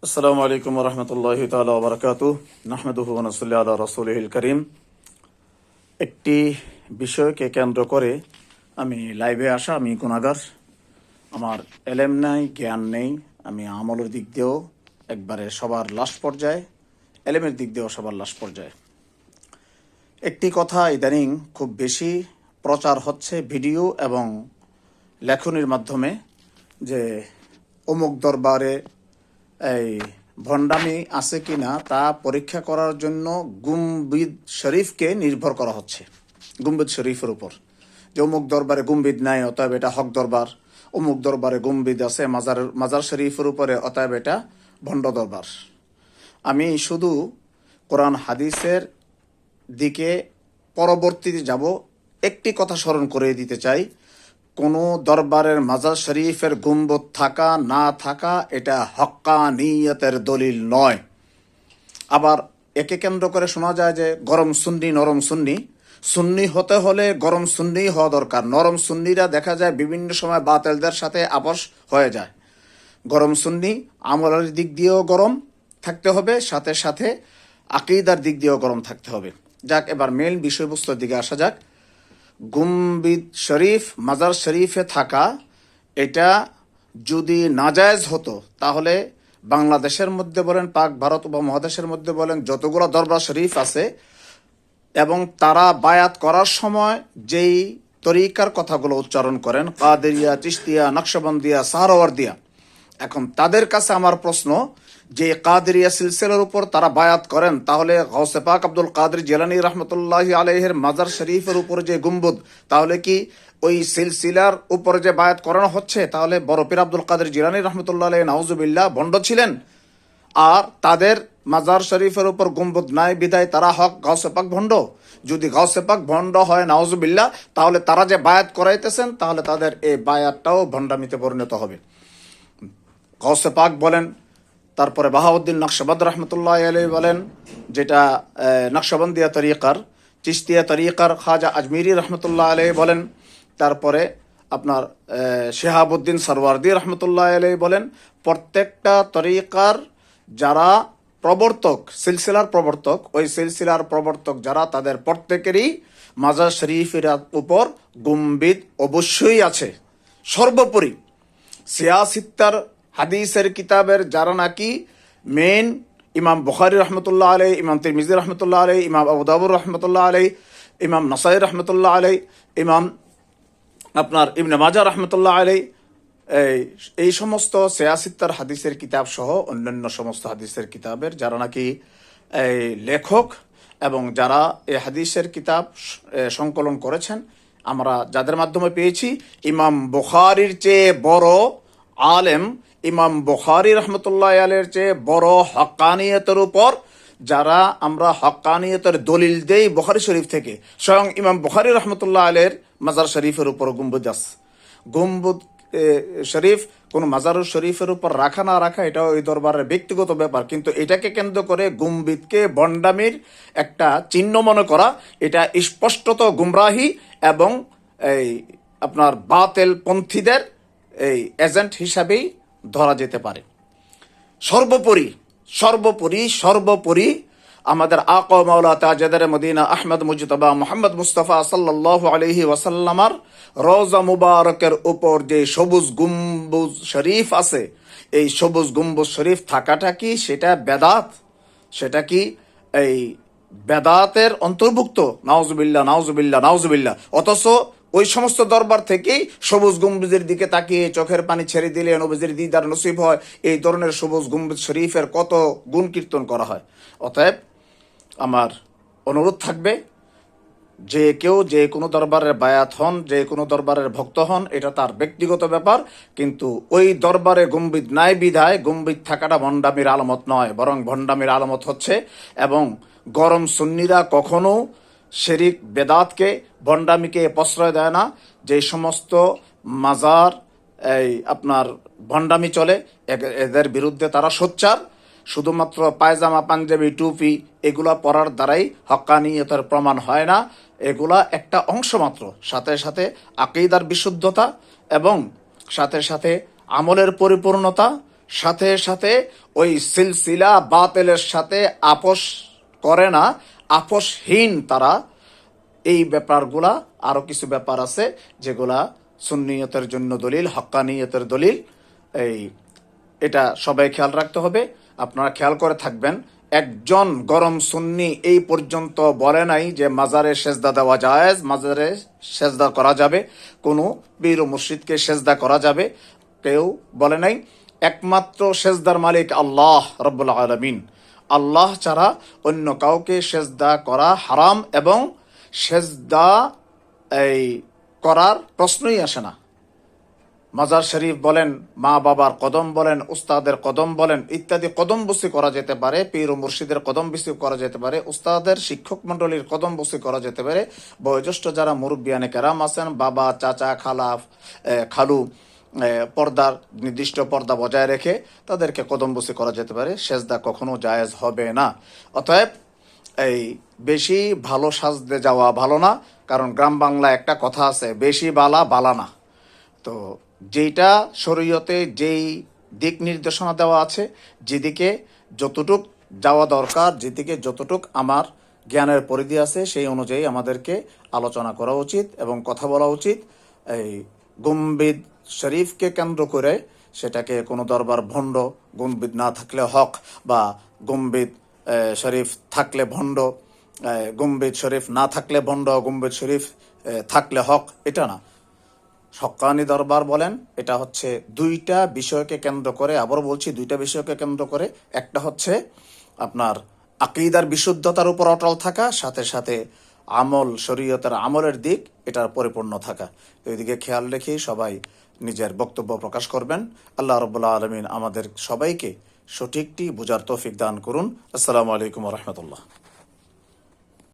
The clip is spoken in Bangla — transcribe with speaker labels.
Speaker 1: আসসালামু আলাইকুম রহমতুল্লাহি তাআলা ওয়া বারাকাতুহু নাহমাদুহু ওয়া নুসাল্লি আলা রাসূলিহিল কারীম। একটি বিষয়কে কেন্দ্র করে আমি লাইভে আসা। আমি গুনাহগার, আমার এলেম নাই, জ্ঞান নেই। আমি আমলের দিক দিয়েও একবারে সবার লাস্ট পর্যায়ে, এলেমের দিক দিয়েও সবার লাস্ট পর্যায়ে। একটি কথা ইদানিং খুব বেশি প্রচার হচ্ছে ভিডিও এবং লেখনির মাধ্যমে, যে অমুক দরবারে এই ভণ্ডামি আছে কিনা তা পরীক্ষা করার জন্য গুম্বিদ শরীফকে নির্ভর করা হচ্ছে, গুম্বিদ শরীফের উপর। যে অমুক দরবারে গুম্বিদ নাই, অতএব এটা হক দরবার। অমুক দরবারে গুম্বিদ আছে মাজার শরীফের উপরে, অতএব এটা ভণ্ড দরবার। আমি শুধু কোরআন হাদিসের দিকে পরবর্তীতে যাব। একটি কথা স্মরণ করে দিতে চাই, কোনো দরবারের মাজার শরীফের গুম্বদ থাকা না থাকা এটা হক্কানিয়তের দলিল নয়। আবার একে কেন্দ্র করে শোনা যায় যে গরম সুন্নি নরম সুন্নি। সুন্নি হতে হলে গরম সুন্নি হওয়া দরকার। নরম সুন্নিরা দেখা যায় বিভিন্ন সময় বাতিলদের সাথে আপোষ হয়ে যায়। গরম সুন্নি আমলের দিক দিয়েও গরম থাকতে হবে, সাথে সাথে আকীদার দিক দিয়েও গরম থাকতে হবে। যাক, এবার মেইন বিষয়বস্তুর দিকে আসা যাক। গুম্বিদ শরীফ মাজার শরীফে থাকা এটা যদি নাজায়েজ হতো, তাহলে বাংলাদেশের মধ্যে বলেন, পাক ভারত উপমহাদেশের মধ্যে বলেন, যতগুলো দরবার শরীফ আছে এবং তারা বায়াত করার সময় যেই তরিকার কথাগুলো উচ্চারণ করেন, কাদেরিয়া, চিশতিয়া, নকশবন্দিয়া, সাহরাওয়ার্দিয়া, এখন তাদের কাছে আমার প্রশ্ন, যে কাদেরিয়া সিলসিলার উপর তারা বায়াত করেন, তাহলে গাউসে পাক আব্দুল কাদের জিলানী রহমতুল্লাহি আলাইহির মাজার শরীফের উপর যে গুম্বদ, তাহলে কি ওই সিলসিলার উপর যে বায়াত করানো হচ্ছে, তাহলে বড় পীর আব্দুল কাদের জিলানী রহমতুল্লাহ আলাইহি নাউজুবিল্লাহ ভণ্ড ছিলেন? আর তাদের মাজার শরীফের উপর গুম্বদ নাই বিদায় তারা হক, গাউসে পাক ভণ্ড? যদি গাউসে পাক ভণ্ড হয় নাউজুবিল্লাহ, তাহলে তারা যে বায়াত করাইতেছেন, তাহলে তাদের এই বায়াতটাও ভণ্ডামিতে পরিণত হবে। গাউসে পাক বলেন, তারপরে বাহাউদ্দিন নকশবন্দ রহমতুল্লাহ আলাইহি বলেন, যেটা নকশবন্দিয়া তরিকার, চিশতিয়া তরিকার খাজা আজমিরি রহমতুল্লাহ আলাইহি বলেন, তারপরে আপনার শিহাবুদ্দিন সরওয়ার্দি রহমতুল্লাহ আলাইহি বলেন, প্রত্যেকটা তরিকার যারা প্রবর্তক, সিলসিলার প্রবর্তক, ওই সিলসিলার প্রবর্তক যারা, তাদের প্রত্যেকেরই মাজার শরীফের উপর গুম্বিদ অবশ্যই আছে। সর্বোপরি সিয়াসিত্তার হাদিসের কিতাবের যারা নাকি মেন, ইমাম বুখারী রহমতুল্লাহ আলাইহি, ইমাম তিরমিজি রহমতুল্লাহ আলাইহি, ইমাম আবু দাউদ রহমতুল্লাহ আলাইহি, ইমাম নাসাই রহমতুল্লাহ আলাইহি, ইমাম আপনার ইবনে মাজাহ রহমতুল্লাহ আলাইহি, এই সমস্ত সিয়াসিত্তার হাদিসের কিতাব সহ অন্যান্য সমস্ত হাদিসের কিতাবের যারা নাকি লেখক এবং যারা এই হাদিসের কিতাব সংকলন করেছেন, আমরা যাদের মাধ্যমে পেয়েছি, ইমাম বুখারীর চেয়ে বড় আলেম, ইমাম বুখারী রহমতুল্লাহ আলাইহির চেয়ে বড় হক্কানিয়তের উপর যারা আমরা হক্কানিয়তের দলিল দেই বুখারী শরীফ থেকে, স্বয়ং ইমাম বুখারী রহমতুল্লাহ আলাইহির মাজার শরীফের উপর গুম্বুদ আছে। গুম্বুদ শরীফ কোন মাজার শরীফের উপর রাখা না রাখা এটা ওই দরবারের ব্যক্তিগত ব্যাপার, কিন্তু এটাকে কেন্দ্র করে গুম্বিদকে ভণ্ডামির একটা চিহ্ন মনে করা, এটা স্পষ্টত গুমরাহি এবং এই আপনার বাতিল পন্থীদের এই এজেন্ট হিসাবেই ধরা যেতে পারে। সর্বোপরি সর্বোপরি সর্বোপরি আমাদের আকা মাওলা তাজদারে মদিনা আহমদ মুজতবা মুহাম্মদ মুস্তাফা সাল্লাল্লাহু আলাইহি ওয়াসাল্লামার রওজা মুবারকের উপর যে সবুজ গম্বুজ শরীফ আছে, এই সবুজ গম্বুজ শরীফ থাকাটা কি সেটা বেদাত? সেটা কি এই বেদাতের অন্তর্ভুক্ত? নাউজুবিল্লাহ নাউজুবিল্লাহ নাউজুবিল্লাহ। অথচ ওই সমস্ত দরবার থেকেই সবুজ গম্বুজের দিকে তাকিয়ে চোখের পানি ছেড়ে দিলে নবীজির দিদার নসিব হয়, এই ধরনের সবুজ গম্বুজ শরীফের কত গুণ কীর্তন করা হয়। অতএব আমার অনুরোধ থাকবে, যে কেউ যে কোনো দরবারের বায়াত হন, যে কোনো দরবারের ভক্ত হন, এটা তার ব্যক্তিগত ব্যাপার, কিন্তু ওই দরবারে গম্বিদ নাই বিধায় গম্বিদ থাকাটা ভণ্ডামির আলামত নয়, বরং ভণ্ডামির আলামত হচ্ছে। এবং গরম সুন্নিরা কখনো শিরিক বেদাতকে ভণ্ডামিকে প্রশ্রয় দেয় না। যে সমস্ত মাজার এই আপনার ভণ্ডামি চলে, এদের বিরুদ্ধে তারা সোচ্চার। শুধুমাত্র পায়জামা, পাঞ্জাবি, টুপি এগুলা পরার দ্বারাই হক্কানিয়তের প্রমাণ হয় না, এগুলা একটা অংশ মাত্র। সাথে সাথে আকীদার বিশুদ্ধতা এবং সাথে সাথে আমলের পরিপূর্ণতা, সাথে সাথে ওই সিলসিলা বাতিলের সাথে আপোষ করে না, আপোষহীন তারা। এই ব্যাপারগুলা, আরো কিছু ব্যাপার আছে যেগুলা সুন্নিয়তের জন্য দলিল, হক্কানিয়তের দলিল। এই এটা সবাই খেয়াল রাখতে হবে। আপনারা খেয়াল করে থাকবেন, একজন গরম সুন্নি এই পর্যন্ত বলে নাই যে মাজারে সেজদা দেওয়া জায়েজ, মাজারে সেজদা করা যাবে, কোনো পীর ও মুর্শিদকে সেজদা করা যাবে, কেউ বলে নাই। একমাত্র সেজদার মালিক আল্লাহ রব্বুল আলামিন। আল্লাহ ছাড়া অন্য কাউকে সেজদা করা হারাম, এবং সেজদা এই করার প্রশ্নই আসে না। মাজার শরীফ বলেন, মা বাবার কদম বলেন, উস্তাদের কদম বলেন, ইত্যাদি কদম বসি করা যেতে পারে, পীর ও মুর্শিদের কদম বসি করা যেতে পারে, উস্তাদের শিক্ষক মন্ডলীর কদম বসি করা যেতে পারে, বয়োজ্যেষ্ঠ যারা মুরব্বিয়ানে কেরাম আছেন, বাবা, চাচা, খালু, পর্দার নির্দিষ্ট পর্দা বজায় রেখে তাদেরকে কদম বসি করা যেতে পারে। সেজদা কখনো জায়েজ হবে না। অতএব এই বেশি ভালো সাজতে যাওয়া ভালো না, কারণ গ্রাম বাংলায় একটা কথা আছে, বেশি বালা বালা না। তো যেটা শরীয়তে যেই দিক নির্দেশনা দেওয়া আছে, যেদিকে যতটুক যাওয়া দরকার, যেদিকে যতটুক আমার জ্ঞানের পরিধি আছে, সেই অনুযায়ী আমাদেরকে আলোচনা করা উচিত এবং কথা বলা উচিত। এই গম্বিদ শরীফকে কেন্দ্র করে সেটাকে কোনো দরবার ভণ্ড, গম্বিদ না থাকলে হক, বা গম্বিদ শরীফ থাকলে ভণ্ড, গম্বিদ শরীফ না থাকলে ভণ্ড, গম্বিদ শরীফ থাকলে হক, এটা না। হক্কানি দরবার বলেন, এটা হচ্ছে দুইটা বিষয়কে কেন্দ্র করে, আবারও বলছি দুইটা বিষয়কে কেন্দ্র করে। একটা হচ্ছে আপনার আকীদার বিশুদ্ধতার উপর অটল থাকা, সাথে সাথে আমল, শরীয়তের আমলের দিক এটার পরিপূর্ণ থাকা। তো এদিকে খেয়াল রেখেই সবাই নিজের বক্তব্য প্রকাশ করবেন। আল্লাহ রাব্বুল আলামিন আমাদের সবাইকে সঠিকটি বোঝার তৌফিক দান করুন। আসসালামু আলাইকুম ওয়া রাহমাতুল্লাহ।